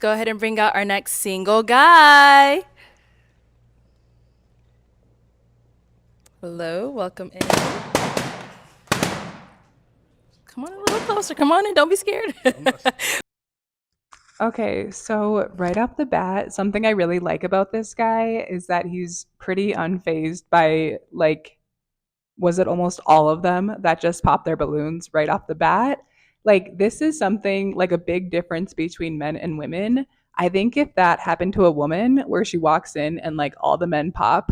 Go ahead and bring out our next single guy. Hello, welcome in. Come on a little closer. Come on in. Don't be scared. Okay, so right off the bat, something I really like about this guy is that he's pretty unfazed by, like, was it almost all of them that just popped their balloons right off the bat? Like, this is something like a big difference between men and women. I think if that happened to a woman where she walks in and like all the men pop,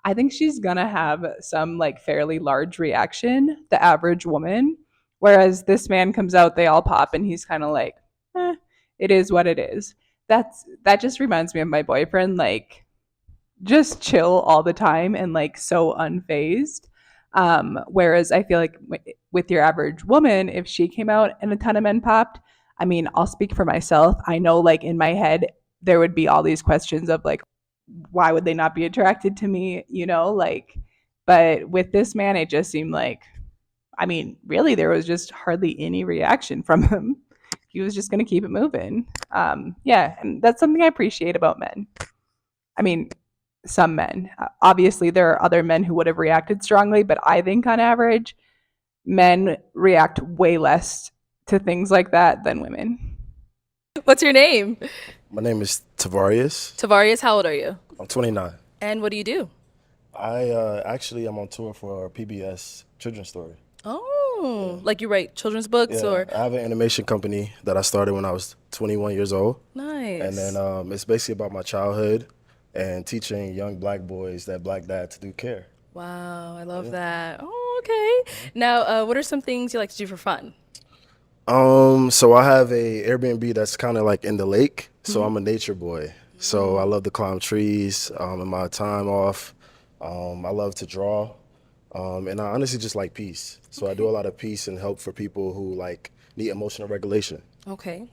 I think she's gonna have some like fairly large reaction, the average woman. Whereas this man comes out, they all pop, and he's kind of like, eh, it is what it is. That just reminds me of my boyfriend, like just chill all the time and like so unfazed. Whereas I feel like with your average woman, if she came out and a ton of men popped, I mean, I'll speak for myself. I know, like, in my head, there would be all these questions of like, why would they not be attracted to me? Like, but with this man, it just seemed like, I mean, really, there was just hardly any reaction from him. He was just going to keep it moving. Yeah, and that's something I appreciate about men. I mean, some men. Obviously, there are other men who would have reacted strongly, but I think on average, men react way less to things like that than women. What's your name? My name is Tavarius. Tavarius, how old are you? I'm 29. And what do you do? I actually am on tour for PBS Children's Story. Oh, like you write children's books Yeah, or I have an animation company that I started when I was 21 years old, and nice. then it's basically about my childhood and teaching young black boys that black dads do care. Wow, I love Yeah. that. Oh, okay. Now, what are some things you like to do for fun? So I have a Airbnb that's kind of like in the lake. So I'm a nature boy. So I love to climb trees in my time off. I love to draw. And I honestly just like peace. So I do a Okay. lot of peace and help for people who like need emotional regulation. Okay.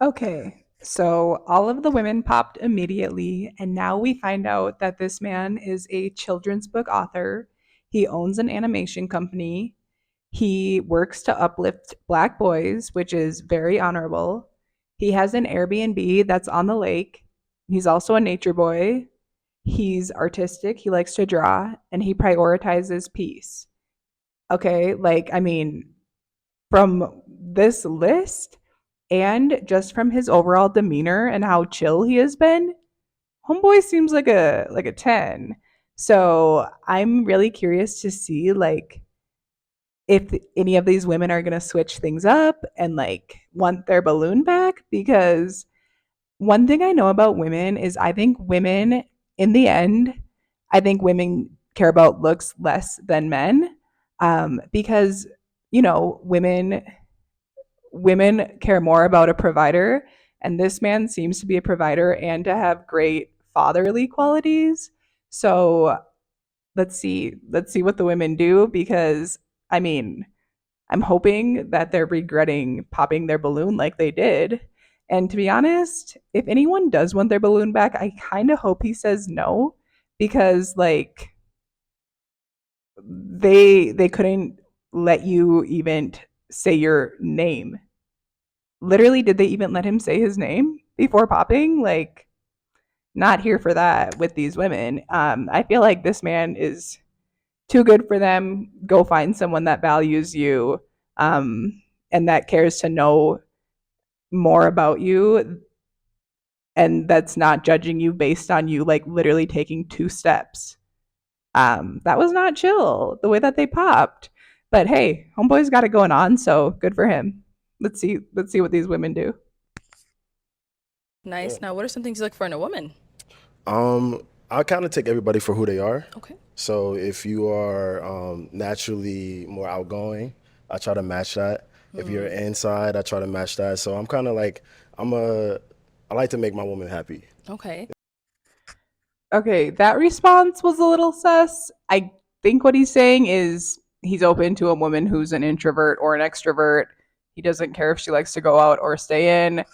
Okay, so all of the women popped immediately, and now we find out that this man is a children's book author. He owns an animation company. He works to uplift black boys, which is very honorable. He has an Airbnb that's on the lake. He's also a nature boy. He's artistic. He likes to draw, and he prioritizes peace. Okay, like, I mean, from this list and just from his overall demeanor and how chill he has been, homeboy seems like a 10. So I'm really curious to see like if any of these women are going to switch things up and like want their balloon back, because one thing I know about women is I think women, in the end, I think women care about looks less than men, because women care more about a provider, and this man seems to be a provider and to have great fatherly qualities. So let's see what the women do, because I mean, I'm hoping that they're regretting popping their balloon like they did. And to be honest, if anyone does want their balloon back, I kind of hope he says no, because like they couldn't let you even say your name. Literally, did they even let him say his name before popping? Like, not here for that with these women. I feel like this man is too good for them. Go find someone that values you, and that cares to know more about you, and that's not judging you based on you like literally taking two steps. That was not chill the way that they popped. But hey, homeboy's got it going on, so good for him. Let's see what these women do. Yeah. Nice. Now, what are some things you look for in a woman? I kind of take everybody for who they are. Okay. So if you are naturally more outgoing, I try to match that. If you're inside, I try to match that. So I'm kind of like I'm a I like to make my woman happy. Okay. Okay, that response was a little sus. I think what he's saying is he's open to a woman who's an introvert or an extrovert. He doesn't care if she likes to go out or stay in.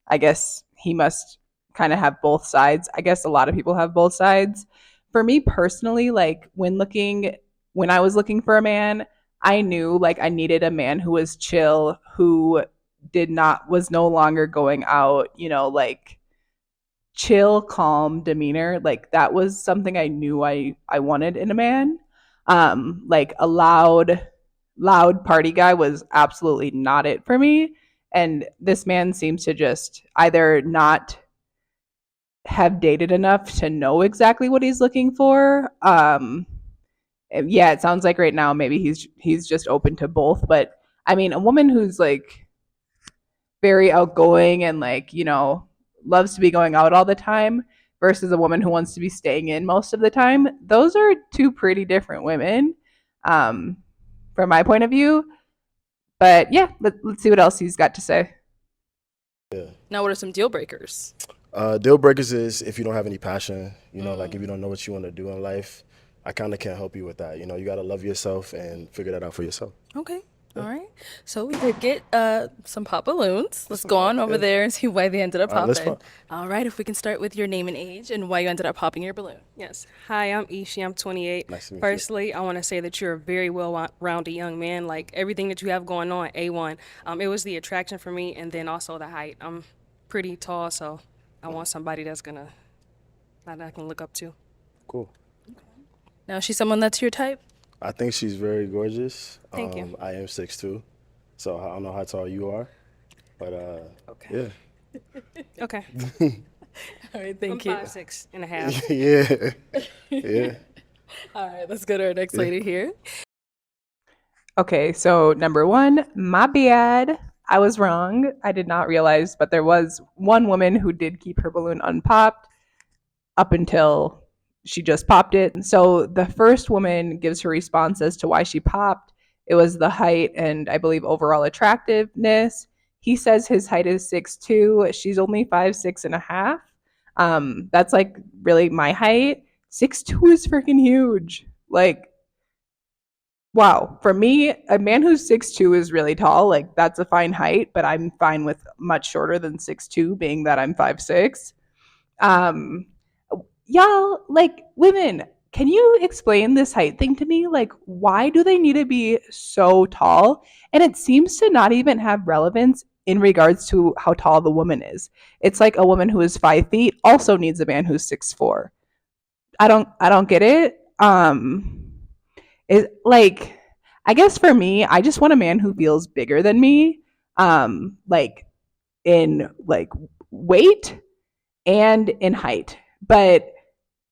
I guess he must kind of have both sides. I guess a lot of people have both sides. For me personally, like when I was looking for a man, I knew like I needed a man who was chill, who was no longer going out, like chill, calm demeanor. Like that was something I knew I wanted in a man. Like a loud party guy was absolutely not it for me. And this man seems to just either not have dated enough to know exactly what he's looking for. Yeah, it sounds like right now maybe he's just open to both. But I mean, a woman who's like very outgoing and like loves to be going out all the time versus a woman who wants to be staying in most of the time, those are two pretty different women, um, from my point of view. But yeah, let's see what else he's got to say. Yeah. Now, what are some deal breakers? Deal breakers is if you don't have any passion, like if you don't know what you want to do in life, I kind of can't help you with that. You got to love yourself and figure that out for yourself. Okay. All right. So we could get some pop balloons. Let's go on over there and see why they ended up Let's popping. pop. All right. If we can start with your name and age and why you ended up popping your balloon. Yes. Hi, I'm Ishi. I'm 28. Nice to meet you. Firstly, I want to say that you're a very well-rounded young man. Like everything that you have going on, A1. It was the attraction for me, and then also the height. I'm pretty tall, so I want somebody that I can look up to. Cool. Now, is she someone that's your type? I think she's very gorgeous. Thank you. I am 6'2", so I don't know how tall you are, but Okay. yeah. Okay. All right. I'm Thank you. 5'6.5". Yeah. Yeah. All right. Let's go to our next lady here. Okay, so number one, my bad. I was wrong. I did not realize, but there was one woman who did keep her balloon unpopped up until she just popped it. So the first woman gives her response as to why she popped. It was the height and I believe overall attractiveness. He says his height is 6'2". She's only 5'6.5". That's like really my height. 6'2" is freaking huge. Like, wow. For me, a man who's 6'2" is really tall. Like, that's a fine height, but I'm fine with much shorter than 6'2", being that I'm 5'6". Um, y'all, like, women, can you explain this height thing to me? Like, why do they need to be so tall? And it seems to not even have relevance in regards to how tall the woman is. It's like a woman who is 5 feet also needs a man who's 6'4". I don't get it. It like, I guess for me, I just want a man who feels bigger than me, like in like weight and in height. But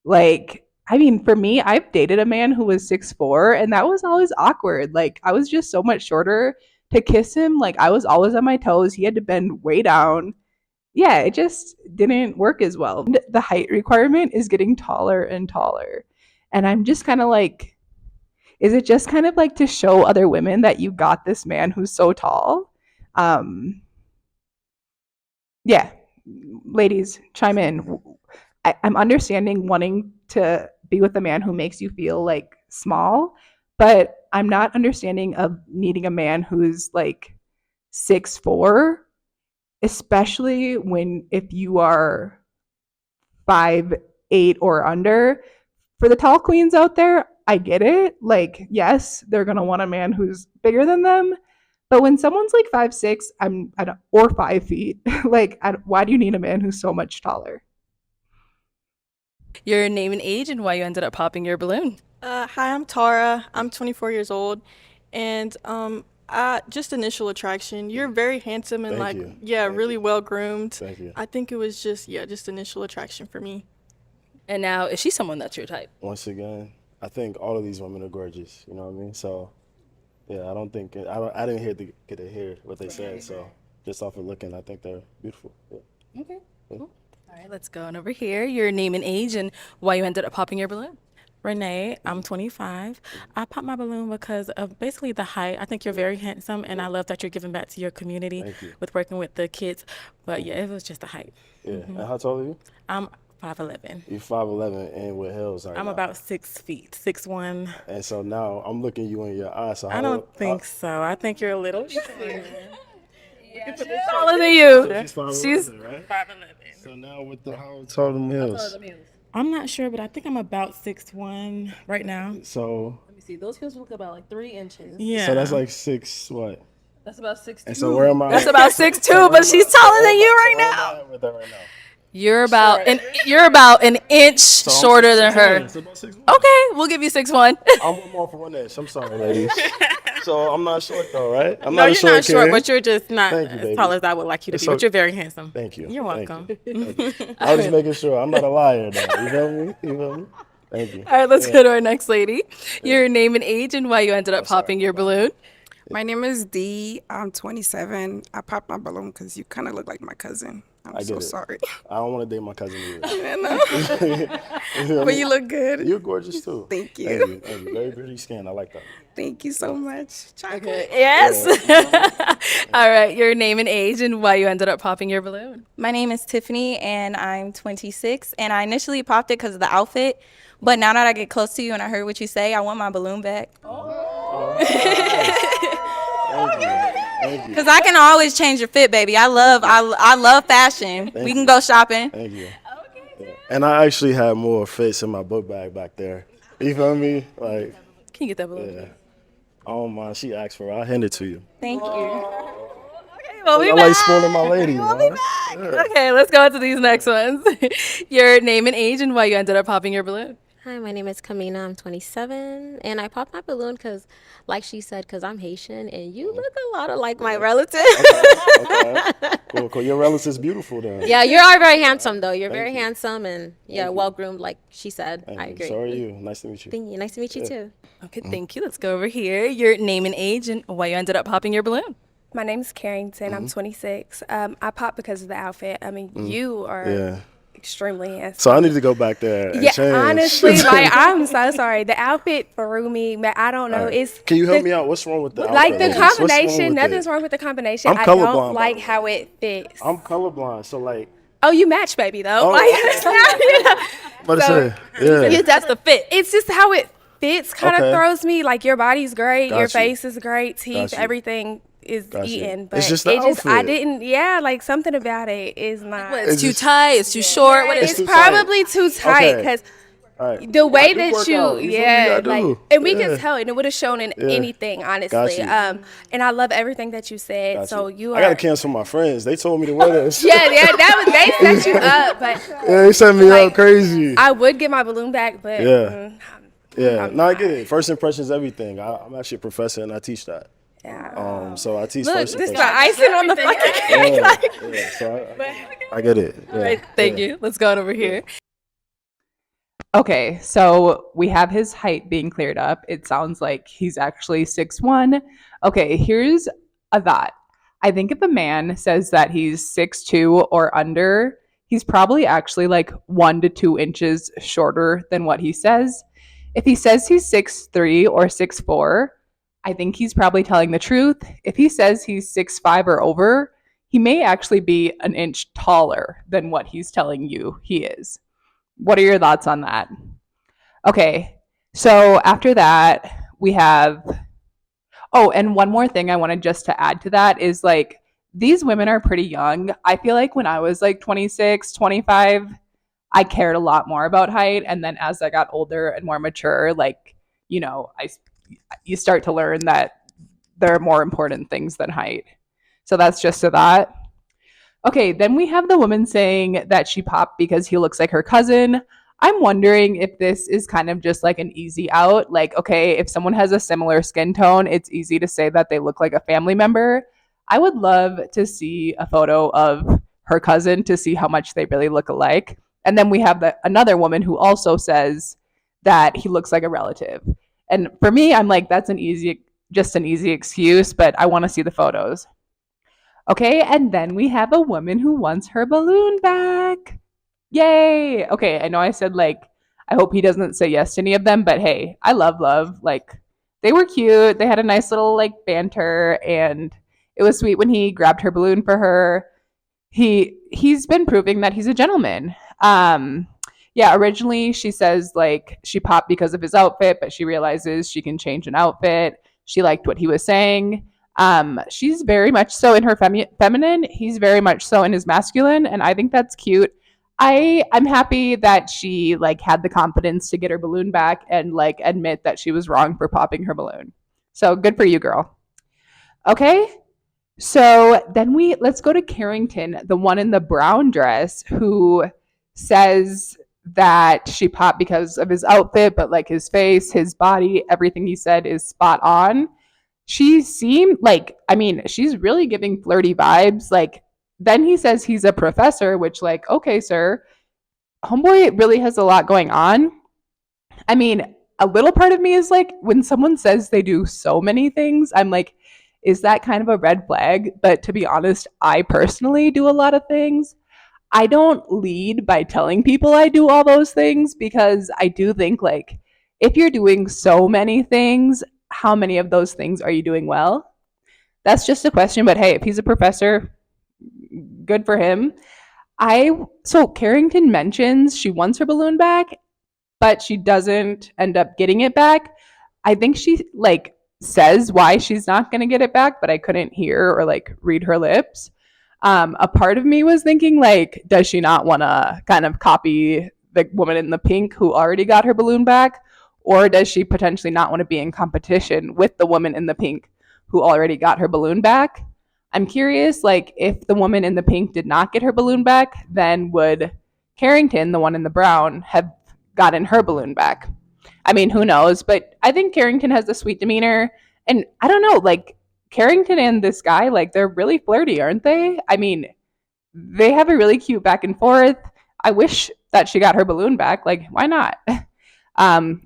like, I mean, for me, I've dated a man who was 6'4", and that was always awkward. Like, I was just so much shorter. To kiss him, like I was always on my toes. He had to bend way down. Yeah, it just didn't work as well. The height requirement is getting taller and taller. And I'm just kind of like, is it just kind of like to show other women that you got this man who's so tall? Yeah, ladies, chime in. I'm understanding wanting to be with a man who makes you feel like small, but I'm not understanding of needing a man who's like 6'4", especially if you are 5'8" or under. For the tall queens out there, I get it. Like, yes, they're gonna want a man who's bigger than them. But when someone's like 5'6", I don't, or 5 feet, like, why do you need a man who's so much taller? Your name and age and why you ended up popping your balloon. Hi, I'm Tara. I'm 24 years old, and just initial attraction. You're very handsome and Thank you. really well groomed. Thank you. I think it was just initial attraction for me. And now, is she someone that's your type? Once again, I think all of these women are gorgeous. You know what I mean? So, yeah, I didn't get to hear what they said. So, just off of looking, I think they're beautiful. Yeah. Okay. Cool. All right, let's go on over here. Your name and age and why you ended up popping your balloon. Renee, I'm 25. I popped my balloon because of basically the height. I think you're very handsome, and I love that you're giving back to your community with working with the kids. But yeah, it was just the height. Yeah. And how tall are you? I'm 5'11". You're 5'11" and with heels. I'm about 6 feet, 6'1". And so now I'm looking you in your eyes. So I don't think so. I think you're a little She's taller than you. She's 5'11", right? 5'11". So now with how tall them heels? I'm not sure, but I think I'm about 6'1" right now. So Let me see. Those heels look about like 3 inches. Yeah. so that's like 6 what? That's about 6'2". And so where am I? That's about 6'2", but she's taller than you right now. With that right now. You're about an inch shorter than her. It's about 6'1". Okay, we'll give you 6'1". I'm one more for 1 inch. I'm sorry, ladies. So I'm not short though, right? I'm No, not a you're short not short, kid. but you're just not Thank you, as baby. tall as I would like you to It's be. But so- you're very handsome. Thank you. You're Thank welcome. you. Thank you. I was just making sure. I'm not a liar though. You feel me? You feel me? Thank you. All right, let's go to our next lady. Your name and age and why you ended up popping your balloon. My name is Dee. I'm 27. I popped my balloon because you kind of look like my cousin. I'm I so get it. sorry. I don't want to date my cousin either. But you look good. You're gorgeous too. Thank you. Thank you. Thank you. Very pretty skin. I like that. Thank you so much. Chocolate. Yes. All right, your name and age and why you ended up popping your balloon. My name is Tiffany, and I'm 26. And I initially popped it because of the outfit, but now that I get close to you and I heard what you say, I want my balloon back. Thank you. Cause I can always change your fit, baby. I love fashion. We can go shopping. Thank you. Yeah. And I actually had more fits in my book bag back there. You feel me? Like, Can you get that balloon? yeah. I don't mind. She asked for it. I'll hand it to you. Thank you. We'll be I back. like spoiling my lady. Man. Okay, let's go on to these next ones. Your name and age and why you ended up popping your balloon. Hi, my name is Kamina. I'm 27, and I popped my balloon because, like she said, because I'm Haitian, and you look a lot like my relative. Okay. Cool. Your relative's beautiful then. Yeah, you are very handsome, though. You're very you. handsome and, yeah, well-groomed, like she said. Thank I you. agree. So are you. Nice to meet you. Thank you. Nice to meet you, too. Okay, thank you. Let's go over here. Your name and age and why you ended up popping your balloon. My name's Carrington. I'm 26. I popped because of the outfit. I mean, you are Yeah. extremely handsome. So I need to go back there and Yeah, change. honestly, like I'm so sorry. The outfit threw me, but I don't know. All right. It's Can you help me out? What's wrong with the like outfit, the ladies? What's wrong combination. with Nothing's it? wrong with the combination. I'm I colorblind, don't by like the way. how it fits. I'm colorblind, so like. Oh, you match, baby, though. Oh, Like, What So- say? Yeah. That's the fit. it's just how it fits kind of Okay. throws me. Like your body's great, Got your you. face is great, teeth, Got you. everything is Got you. eaten. It's But just the I outfit. didn't. Yeah, like something about it is not. It's It's too just- tight. It's too short. What is It's too tight. probably too tight Okay. because All right. the way I do that work you, out. You feel me? yeah, I like, do. and we Yeah. can tell, and it would have shown in Yeah. anything, honestly. you. And I love everything that you said. Got So you. you I are. gotta cancel my friends. They told me to wear this. Yeah, that was they set you up, but Yeah, they set me Like, up crazy. I would get my balloon back, but Yeah. Yeah. I'm No, I not. get it. First impression is everything. I'm actually a professor and I teach that. yeah. So I teach Look, first this is impression. the icing on the fucking cake. Yeah. So I get it. Yeah. Right, thank Yeah. you. Let's go on over here. Okay, so we have his height being cleared up. It sounds like he's actually 6'1". Okay, here's a thought. I think if a man says that he's 6'2" or under, he's probably actually like 1 to 2 inches shorter than what he says. If he says he's 6'3" or 6'4", I think he's probably telling the truth. If he says he's 6'5" or over, he may actually be an inch taller than what he's telling you he is. What are your thoughts on that? Okay, so after that, we have, oh, and one more thing I wanted just to add to that is like, these women are pretty young. I feel like when I was like 26, 25, I cared a lot more about height. And then as I got older and more mature, like, you know, you start to learn that there are more important things than height. So that's just a thought. Okay, then we have the woman saying that she popped because he looks like her cousin. I'm wondering if this is kind of just like an easy out. Like, okay, if someone has a similar skin tone, it's easy to say that they look like a family member. I would love to see a photo of her cousin to see how much they really look alike. And then we have another woman who also says that he looks like a relative. And for me, I'm like, that's just an easy excuse, but I want to see the photos. Okay, and then we have a woman who wants her balloon back. Yay! Okay, I know I said like, I hope he doesn't say yes to any of them, but hey, I love love. Like, they were cute. They had a nice little like banter, and it was sweet when he grabbed her balloon for her. He's been proving that he's a gentleman. Yeah, originally she says like she popped because of his outfit, but she realizes she can change an outfit. She liked what he was saying. She's very much so in her feminine. He's very much so in his masculine, and I think that's cute. I'm happy that she like had the confidence to get her balloon back and like admit that she was wrong for popping her balloon. So good for you, girl. Okay, So then let's go to Carrington, the one in the brown dress, who says that she popped because of his outfit, but like his face, his body, everything he said is spot on. She seemed like, I mean, she's really giving flirty vibes. Like, then he says he's a professor, which, like, okay, sir, homeboy really has a lot going on. I mean, a little part of me is like, when someone says they do so many things, I'm like, is that kind of a red flag? But to be honest, I personally do a lot of things. I don't lead by telling people I do all those things because I do think, like, if you're doing so many things, how many of those things are you doing well? That's just a question. But hey, if he's a professor, good for him. So Carrington mentions she wants her balloon back, but she doesn't end up getting it back. I think she like says why she's not going to get it back, but I couldn't hear or like read her lips. A part of me was thinking, like, does she not want to kind of copy the woman in the pink who already got her balloon back? Or does she potentially not want to be in competition with the woman in the pink who already got her balloon back? I'm curious, like, if the woman in the pink did not get her balloon back, then would Carrington, the one in the brown, have gotten her balloon back? I mean, who knows? But I think Carrington has a sweet demeanor. And I don't know, like, Carrington and this guy, like, they're really flirty, aren't they? I mean, they have a really cute back and forth. I wish that she got her balloon back. Like, why not?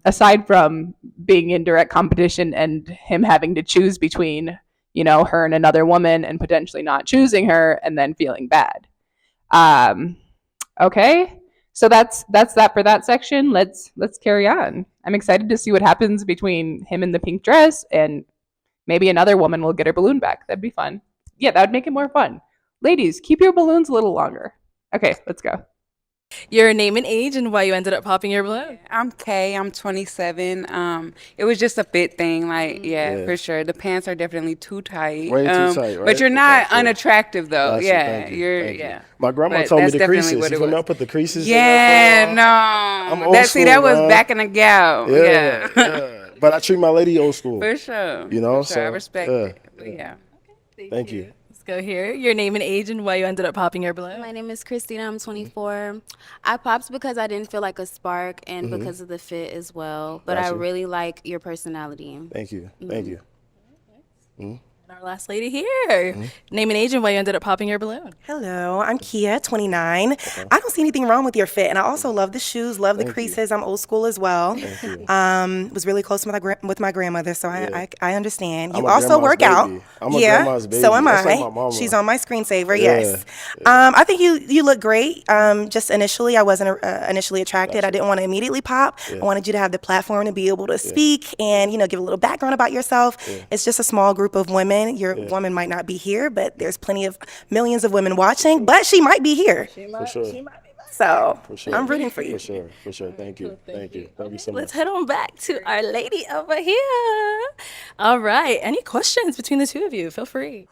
Aside from being in direct competition and him having to choose between, you know, her and another woman and potentially not choosing her and then feeling bad. Okay. So that's that for that section. Let's carry on. I'm excited to see what happens between him and the pink dress, and maybe another woman will get her balloon back. That'd be fun. Yeah, that would make it more fun. Ladies, keep your balloons a little longer. Okay, let's go. Your name and age and why you ended up popping your balloon. I'm Kay. I'm 27. It was just a fit thing. Like, yeah, for sure. The pants are definitely too tight. Way too tight, right? But you're not unattractive, though. Gotcha, yeah, thank you, you're. thank you. Yeah. My grandma But told me that's the definitely creases. what it You feel me? was. I put the creases Yeah, in there. no. I'm old See, school, that was man. back in the gal. Yeah, yeah. But I treat my lady old school. For sure. You know, For sure. I respect it. But yeah. Thank you. Let's go here. Your name and age and why you ended up popping your balloon. My name is Christina. I'm 24. I popped because I didn't feel like a spark and because of the fit as well. But I Gotcha. really like your personality. Thank you. Thank you. And our last lady here. Name and age and why you ended up popping your balloon. Hello, I'm Kia, 29. I don't see anything wrong with your fit, and I also love the shoes, love the Thank you. creases. I'm old school as well. Thank you. Was really close with my grandmother, so I understand. I'm You a also grandma's work out. baby. I'm a Yeah, grandma's baby. so am That's I. like my mama. She's on my screensaver. Yeah. Yes. I think you look great. Just initially, I wasn't initially attracted. I didn't want to immediately pop. I wanted you to have the platform to be able to speak and give a little background about yourself. It's just a small group of women. Your woman might not be here, but there's plenty of millions of women watching. But she might be here. For sure. So For sure. I'm rooting for you. For sure. For sure. Thank you. Thank you. Thank you so much. Let's head on back to our lady over here. All right. Any questions between the two of you? Feel free.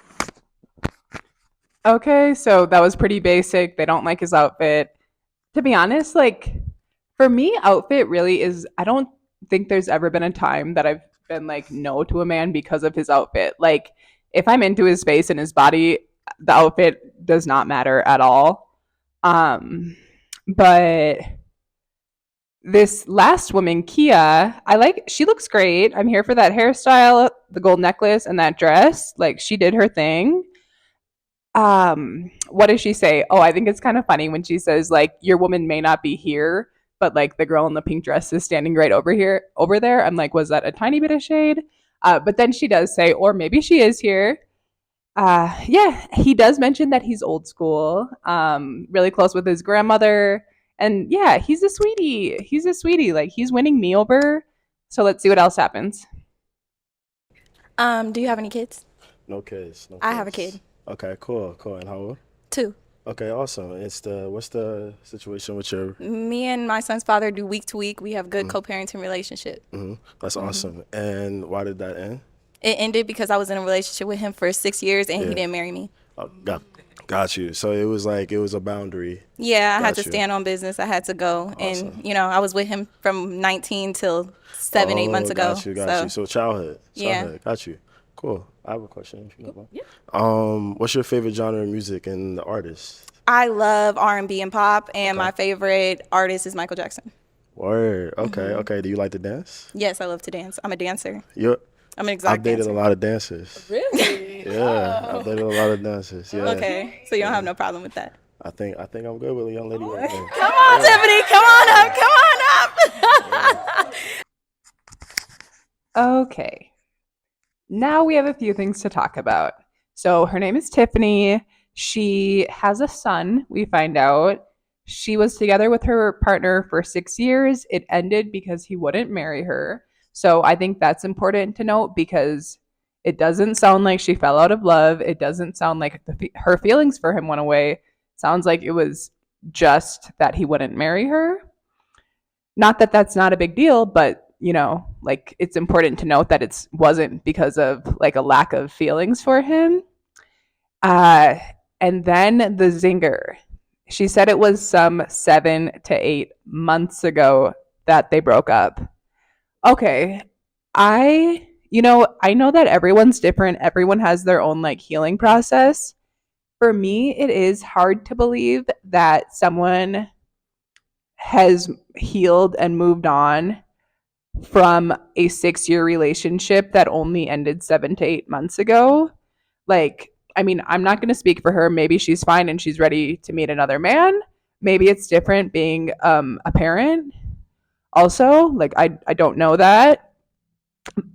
Okay, so that was pretty basic. They don't like his outfit. To be honest, like, for me, outfit really is, I don't think there's ever been a time that I've been like no to a man because of his outfit. Like, if I'm into his face and his body, the outfit does not matter at all. But this last woman, Kia, she looks great. I'm here for that hairstyle, the gold necklace, and that dress. Like, she did her thing. What does she say? Oh, I think it's kind of funny when she says, like, your woman may not be here, but like the girl in the pink dress is standing right over there. I'm like, was that a tiny bit of shade? But then she does say, or maybe she is here. Yeah, he does mention that he's old school, really close with his grandmother. And yeah, he's a sweetie. He's a sweetie. Like, he's winning me over. So let's see what else happens. Do you have any kids? No kids. No I have a kids. kid. Okay, cool. And how old? 2. Okay, awesome. What's the situation with your? Me and my son's father do week to week. We have good co-parenting relationship. That's awesome. And why did that end? It ended because I was in a relationship with him for 6 years and he didn't marry me. Oh, got you. So it was a boundary. Yeah, I had to Got you. stand on business. I had to go. Awesome. And, I was with him from 19 till 7, 8 months ago. Got you. So childhood. Yeah. Got you. Cool. I have a question if you don't mind. Yeah. What's your favorite genre of music and the artist? I love R&B and pop, and my favorite artist is Michael Jackson. Word. Okay. Okay. Do you like to dance? Yes, I love to dance. I'm a dancer. I'm an I've exotic dated dancer. a lot of dancers. Really? Yeah, I've dated a lot of dancers. Yeah. Okay, so you don't have no problem with that. I think I'm good with a young lady right there. Come on, Tiffany. Come on up. Come on up. Okay. Now we have a few things to talk about. So her name is Tiffany. She has a son, we find out. She was together with her partner for 6 years. It ended because he wouldn't marry her. So I think that's important to note because it doesn't sound like she fell out of love. It doesn't sound like her feelings for him went away. It sounds like it was just that he wouldn't marry her. Not that that's not a big deal, but you know, like it's important to note that it wasn't because of like a lack of feelings for him. And then the zinger. She said it was some 7 to 8 months ago that they broke up. Okay. I know that everyone's different. Everyone has their own like healing process. For me, it is hard to believe that someone has healed and moved on from a 6-year relationship that only ended 7 to 8 months ago. Like, I mean, I'm not going to speak for her. Maybe she's fine and she's ready to meet another man. Maybe it's different being a parent. Also, like, I don't know that.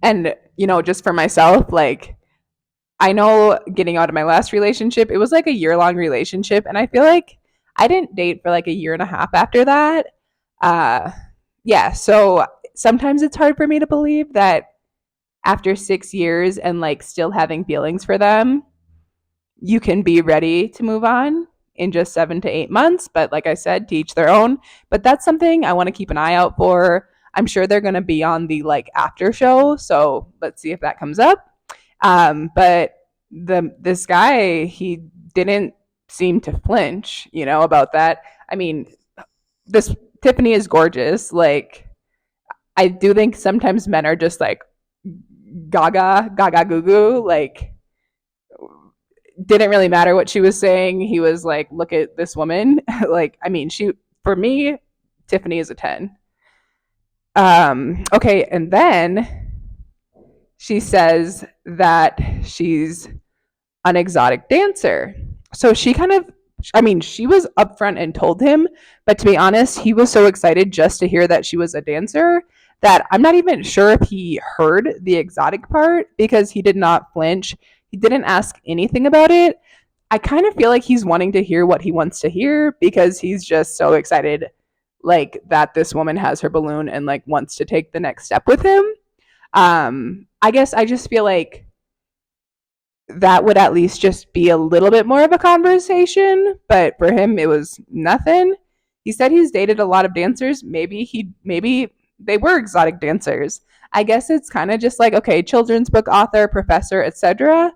And, just for myself, like, I know getting out of my last relationship, it was like a year-long relationship. And I feel like I didn't date for like a year and a half after that. Yeah, so sometimes it's hard for me to believe that after 6 years and like still having feelings for them, you can be ready to move on in just 7 to 8 months. But like I said, to each their own. But that's something I want to keep an eye out for. I'm sure they're going to be on the like after show. So let's see if that comes up. But this guy, he didn't seem to flinch, about that. I mean, this Tiffany is gorgeous. Like, I do think sometimes men are just like gaga goo goo. Like, didn't really matter what she was saying. He was like, look at this woman. Like, I mean, for me, Tiffany is a 10. Okay, and then she says that she's an exotic dancer. So she she was upfront and told him, but to be honest, he was so excited just to hear that she was a dancer that I'm not even sure if he heard the exotic part because he did not flinch. He didn't ask anything about it. I kind of feel like he's wanting to hear what he wants to hear because he's just so excited, like, that this woman has her balloon and like wants to take the next step with him. I guess I just feel like that would at least just be a little bit more of a conversation, but for him it was nothing. He said he's dated a lot of dancers. Maybe they were exotic dancers. I guess it's kind of just like, okay, children's book author, professor, etc.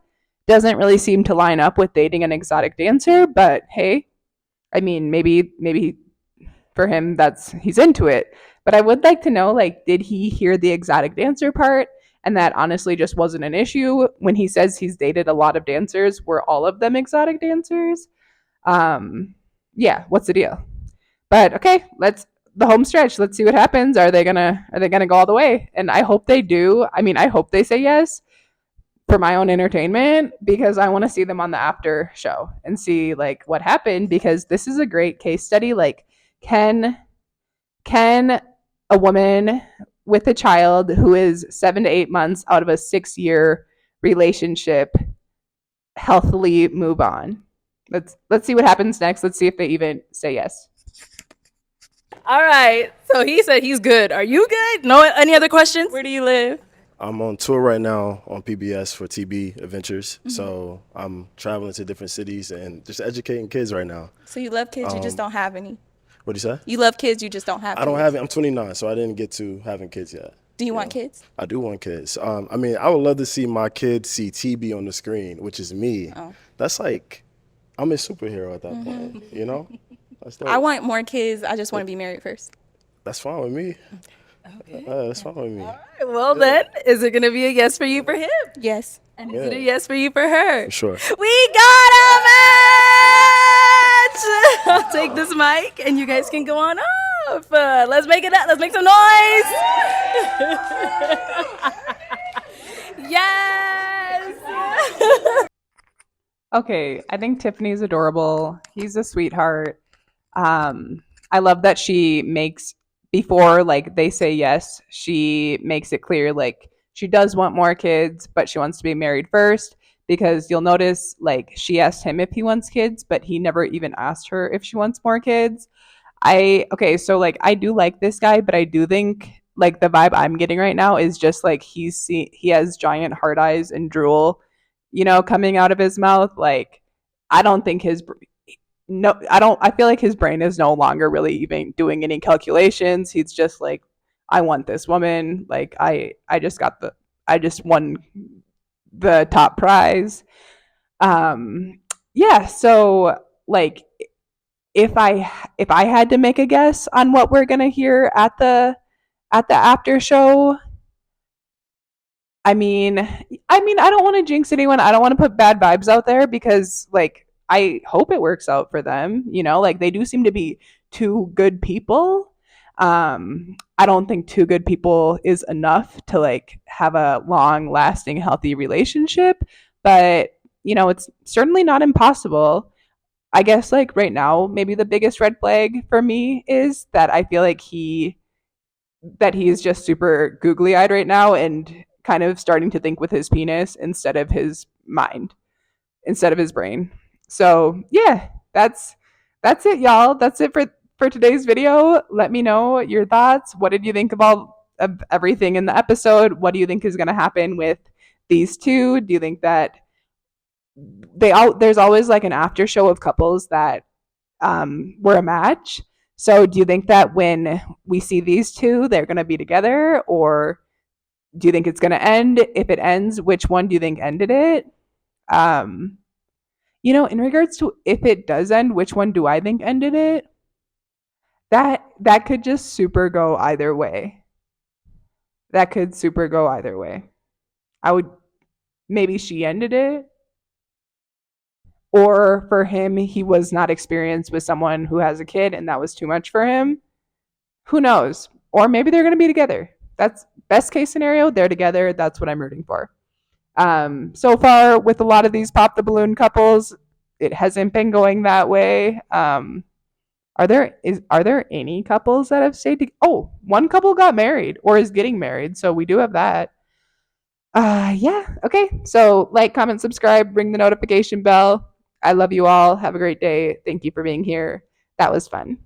doesn't really seem to line up with dating an exotic dancer, but hey, I mean, maybe for him he's into it. But I would like to know, like, did he hear the exotic dancer part? And that honestly just wasn't an issue. When he says he's dated a lot of dancers, were all of them exotic dancers? Yeah, what's the deal? But okay, the home stretch. Let's see what happens. Are they gonna go all the way? And I hope they do. I mean, I hope they say yes for my own entertainment because I want to see them on the after show and see like what happened because this is a great case study. Like, can a woman with a child who is 7 to 8 months out of a 6-year relationship healthily move on? Let's see what happens next. Let's see if they even say yes. All right. So he said he's good. Are you good? No, any other questions? Where do you live? I'm on tour right now on PBS for TB Adventures. Mm-hmm. So I'm traveling to different cities and just educating kids right now. So you love kids, you just don't have any. What'd you say? You love kids, you just don't have. I don't have it. I'm 29, so I didn't get to having kids yet. Do you want kids? I do want kids. I mean, I would love to see my kids see TB on the screen, which is me. Oh. That's like, I'm a superhero at that point, That's dope. I want more kids. I just want to be married first. That's fine with me. Okay. That's fine with me. All right. Well, then, is it going to be a yes for you for him? Yes. And is it a yes for you for her? For sure. We got a match! I'll take this mic and you guys can go on off. Let's make it up. Let's make some noise. Yes! Okay, I think Tiffany's adorable. He's a sweetheart. I love that she makes, before like they say yes, she makes it clear like she does want more kids, but she wants to be married first, because you'll notice like she asked him if he wants kids, but he never even asked her if she wants more kids. So like I do like this guy, but I do think like the vibe I'm getting right now is just like he has giant hard eyes and drool, coming out of his mouth. Like I don't think I feel like his brain is no longer really even doing any calculations. He's just like, I want this woman. Like I just won the top prize. Yeah, so like if I had to make a guess on what we're gonna hear at the after show, I mean, I don't want to jinx anyone. I don't want to put bad vibes out there, because like I hope it works out for them. Like they do seem to be two good people. I don't think two good people is enough to like have a long lasting healthy relationship, but it's certainly not impossible. I guess like right now, maybe the biggest red flag for me is that I feel like he is just super googly eyed right now and kind of starting to think with his penis instead of his mind, instead of his brain. So yeah, that's it, y'all. That's it for today's video. Let me know your thoughts. What did you think of everything in the episode? What do you think is going to happen with these two? Do you think that there's always like an after show of couples that were a match? So do you think that when we see these two, they're going to be together, or do you think it's going to end? If it ends, which one do you think ended it? In regards to if it does end, which one do I think ended it? That could just super go either way. That could super go either way. Maybe she ended it. Or for him, he was not experienced with someone who has a kid and that was too much for him. Who knows? Or maybe they're going to be together. That's best case scenario. They're together. That's what I'm rooting for. So far, with a lot of these pop the balloon couples, it hasn't been going that way. Are there any couples that have stayed together? Oh, one couple got married or is getting married, so we do have that. Yeah, okay. So like, comment, subscribe, ring the notification bell. I love you all. Have a great day. Thank you for being here. That was fun.